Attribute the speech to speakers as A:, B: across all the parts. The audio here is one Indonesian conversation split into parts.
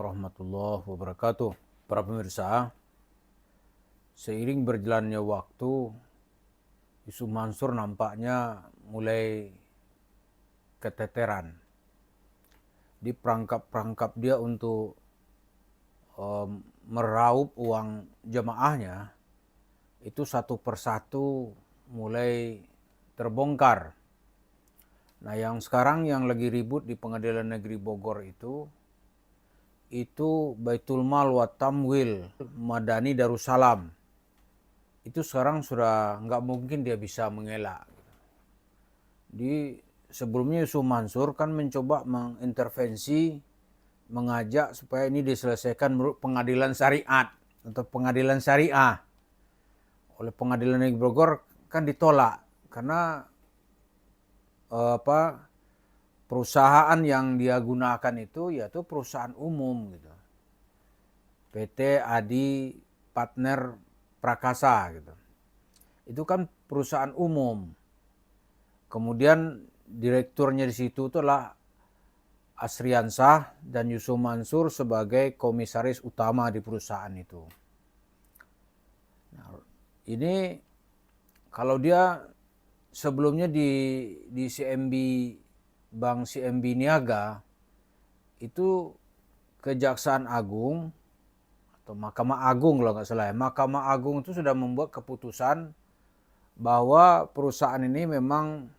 A: warahmatullahi wabarakatuh. Para pemirsa, seiring berjalannya waktu, Yusuf Mansur nampaknya mulai keteteran. Di perangkap dia untuk meraup uang jemaahnya, itu satu persatu mulai terbongkar. Nah, yang sekarang yang lagi ribut di Pengadilan Negeri Bogor itu Baitul Mal wa Tamwil Madani Darussalam. Itu sekarang sudah nggak mungkin dia bisa mengelak. Sebelumnya Yusuf Mansur kan mencoba mengintervensi, mengajak supaya ini diselesaikan menurut pengadilan syariat atau pengadilan syariah. Oleh Pengadilan Negeri Bogor kan ditolak karena perusahaan yang dia gunakan itu yaitu perusahaan umum gitu. PT Adi Partner Prakasa gitu. Itu kan perusahaan umum. Kemudian direkturnya di situ adalah Asriansah dan Yusuf Mansur sebagai komisaris utama di perusahaan itu. Nah, ini kalau dia sebelumnya di CMB Bank CMB Niaga itu Kejaksaan Agung atau Mahkamah Agung kalau nggak salah ya. Mahkamah Agung itu sudah membuat keputusan bahwa perusahaan ini memang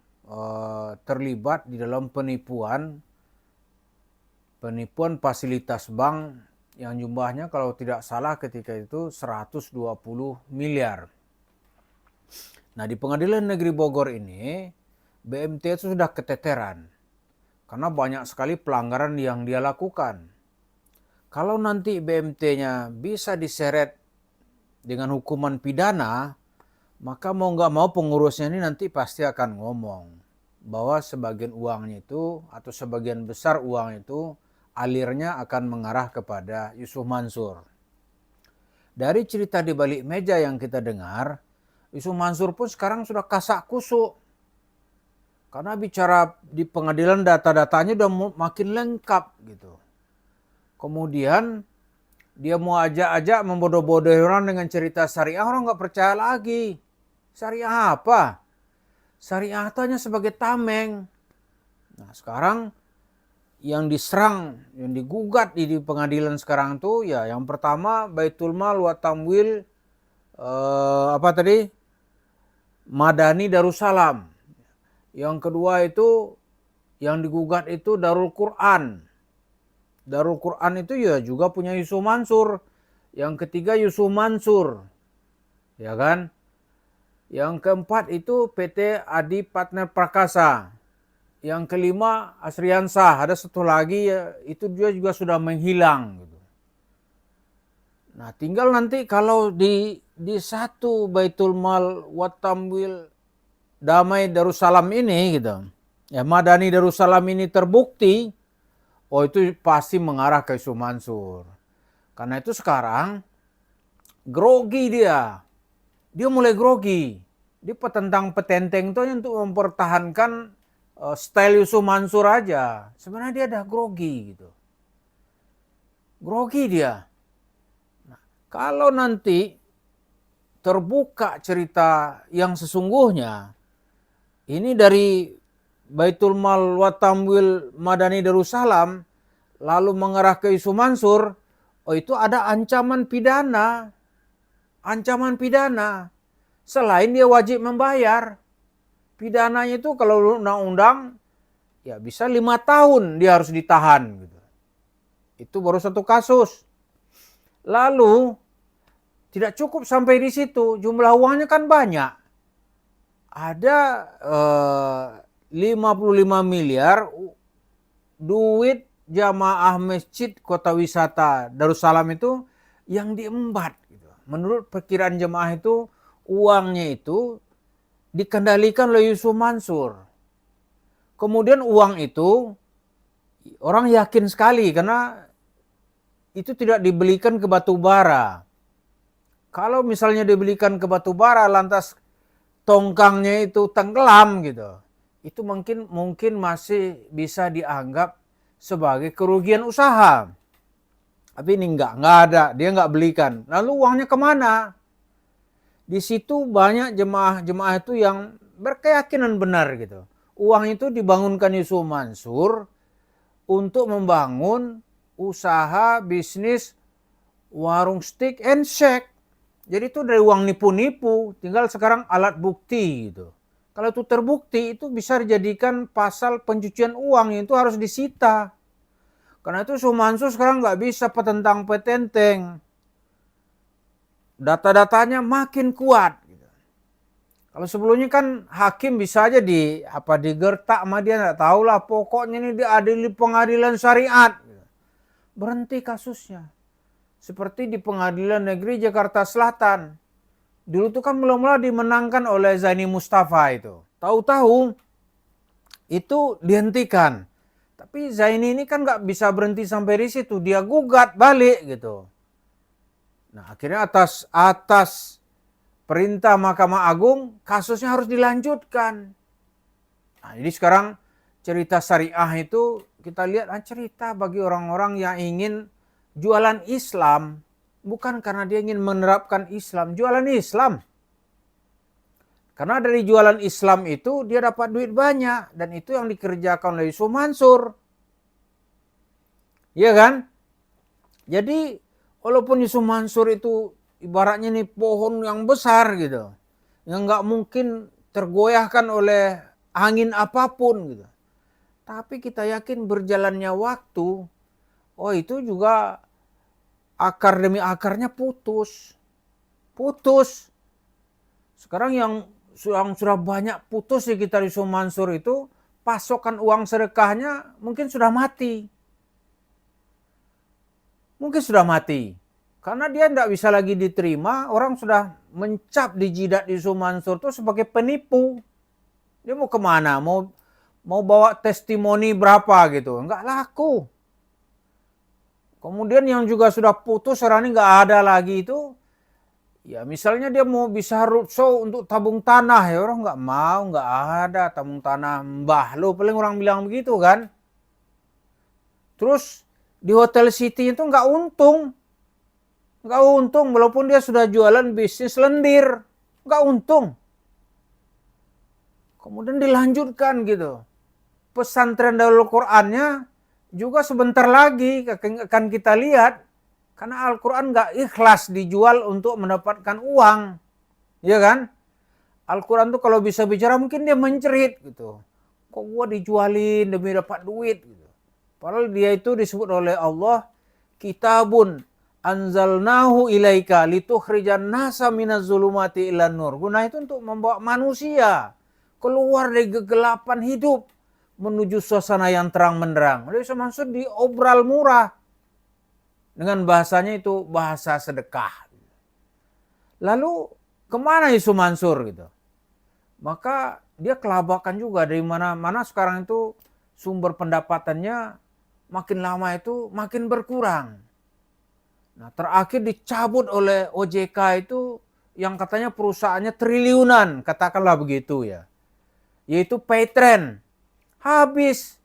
A: terlibat di dalam penipuan fasilitas bank yang jumlahnya kalau tidak salah ketika itu 120 miliar. Nah, di Pengadilan Negeri Bogor ini BMT itu sudah keteteran karena banyak sekali pelanggaran yang dia lakukan. Kalau nanti BMT-nya bisa diseret dengan hukuman pidana, maka mau nggak mau pengurusnya ini nanti pasti akan ngomong bahwa sebagian uangnya itu atau sebagian besar uang itu alirnya akan mengarah kepada Yusuf Mansur. Dari cerita di balik meja yang kita dengar, Yusuf Mansur pun sekarang sudah kasak kusuk. Karena bicara di pengadilan data-datanya udah makin lengkap gitu. Kemudian dia mau ajak-ajak membodoh-bodohi orang dengan cerita syariah, orang nggak percaya lagi. Syariah apa? Syariah itu hanya sebagai tameng. Nah, sekarang yang diserang, yang digugat di pengadilan sekarang tuh ya yang pertama Baitul Mal wa Tamwil Madani Darussalam. Yang kedua itu yang digugat itu Darul Quran. Darul Quran itu ya juga punya Yusuf Mansur. Yang ketiga Yusuf Mansur. Ya kan? Yang keempat itu PT Adi Partner Prakasa. Yang kelima Asriansah. Ada satu lagi ya, itu dia juga sudah menghilang gitu. Nah, tinggal nanti kalau di satu Baitul Mal wa Tamwil Damai Darussalam ini gitu. Ya, Madani Darussalam ini terbukti, oh itu pasti mengarah ke Yusuf Mansur. Karena itu sekarang grogi dia. Dia mulai grogi. Dia petentang petenteng itu untuk mempertahankan style Yusuf Mansur aja. Sebenarnya dia udah grogi gitu. Grogi dia. Nah, kalau nanti terbuka cerita yang sesungguhnya, ini dari Baitul Mal wa Tamwil Madani Darussalam lalu mengarah ke Yusuf Mansur, oh itu ada ancaman pidana. Ancaman pidana. Selain dia wajib membayar. Pidananya itu kalau undang-undang ya bisa 5 tahun dia harus ditahan gitu. Itu baru satu kasus. Lalu tidak cukup sampai di situ, jumlah uangnya kan banyak. Ada 55 miliar duit jamaah masjid kota wisata Darussalam itu yang diembat. Gitu. Menurut perkiraan jemaah itu uangnya itu dikendalikan oleh Yusuf Mansur. Kemudian uang itu orang yakin sekali karena itu tidak dibelikan ke batu bara. Kalau misalnya dibelikan ke batu bara lantas tongkangnya itu tenggelam gitu, itu mungkin masih bisa dianggap sebagai kerugian usaha. Tapi ini enggak ada, dia enggak belikan. Lalu uangnya kemana? Di situ banyak jemaah-jemaah itu yang berkeyakinan benar gitu. Uang itu dibangunkan Yusuf Mansur untuk membangun usaha bisnis warung steak and shake. Jadi itu dari uang nipu-nipu, tinggal sekarang alat bukti gitu. Kalau itu terbukti, itu bisa dijadikan pasal pencucian uang, itu harus disita. Karena itu Sumansu sekarang nggak bisa petentang petenteng. Data-datanya makin kuat. Kalau sebelumnya kan hakim bisa aja digertak sama dia, nggak tahu lah. Pokoknya ini diadili pengadilan syariat. Berhenti kasusnya. Seperti di Pengadilan Negeri Jakarta Selatan. Dulu tuh kan mula-mula dimenangkan oleh Zaini Mustafa itu. Tahu-tahu itu dihentikan. Tapi Zaini ini kan nggak bisa berhenti sampai di situ, dia gugat balik gitu. Nah akhirnya atas perintah Mahkamah Agung kasusnya harus dilanjutkan. Nah jadi sekarang cerita syariah itu kita lihat cerita bagi orang-orang yang ingin jualan Islam, bukan karena dia ingin menerapkan Islam, jualan Islam. Karena dari jualan Islam itu dia dapat duit banyak. Dan itu yang dikerjakan oleh Yusuf Mansur. Iya kan? Jadi walaupun Yusuf Mansur itu ibaratnya nih pohon yang besar gitu. Yang nggak mungkin tergoyahkan oleh angin apapun gitu. Tapi kita yakin berjalannya waktu, itu juga akar demi akarnya putus. Putus. Sekarang yang sudah banyak putus di sekitar Yusuf Mansur itu, pasokan uang sedekahnya mungkin sudah mati. Mungkin sudah mati. Karena dia tidak bisa lagi diterima, orang sudah mencap di jidat Yusuf Mansur itu sebagai penipu. Dia mau kemana? Mau bawa testimoni berapa gitu? Enggak laku. Kemudian yang juga sudah putus, sekarang ini nggak ada lagi itu. Ya misalnya dia mau bisa roadshow untuk tabung tanah, ya orang nggak mau, nggak ada tabung tanah mbah lo, paling orang bilang begitu kan. Terus di Hotel City itu nggak untung walaupun dia sudah jualan bisnis lendir, nggak untung. Kemudian dilanjutkan gitu, pesantren Darul Qurannya juga sebentar lagi akan kita lihat. Karena Al-Quran nggak ikhlas dijual untuk mendapatkan uang. Ya kan? Al-Quran tuh kalau bisa bicara mungkin dia mencerit gitu. Kok gua dijualin demi dapat duit gitu. Padahal dia itu disebut oleh Allah, kitabun anzalnahu ilaika litukhrijan nasa minaz zulumati ilan nur. Guna itu untuk membawa manusia keluar dari kegelapan hidup menuju suasana yang terang benderang. Jadi maksud diobral murah. Dengan bahasanya itu bahasa sedekah. Lalu kemana Yusuf Mansur gitu? Maka dia kelabakan juga dari mana sekarang itu sumber pendapatannya makin lama itu makin berkurang. Nah terakhir dicabut oleh OJK itu yang katanya perusahaannya triliunan, katakanlah begitu ya. Yaitu Paytrend. Habis.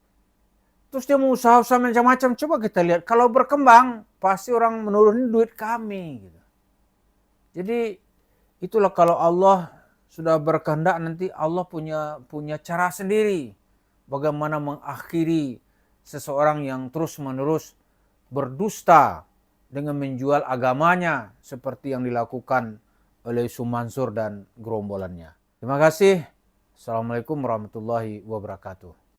A: Terus dia mau usaha-usaha macam-macam. Coba kita lihat. Kalau berkembang, pasti orang menurunin duit kami. Gitu. Jadi itulah kalau Allah sudah berkehendak, nanti Allah punya cara sendiri. Bagaimana mengakhiri seseorang yang terus-menerus berdusta dengan menjual agamanya. Seperti yang dilakukan oleh Yusuf Mansur dan gerombolannya. Terima kasih. Assalamualaikum warahmatullahi wabarakatuh.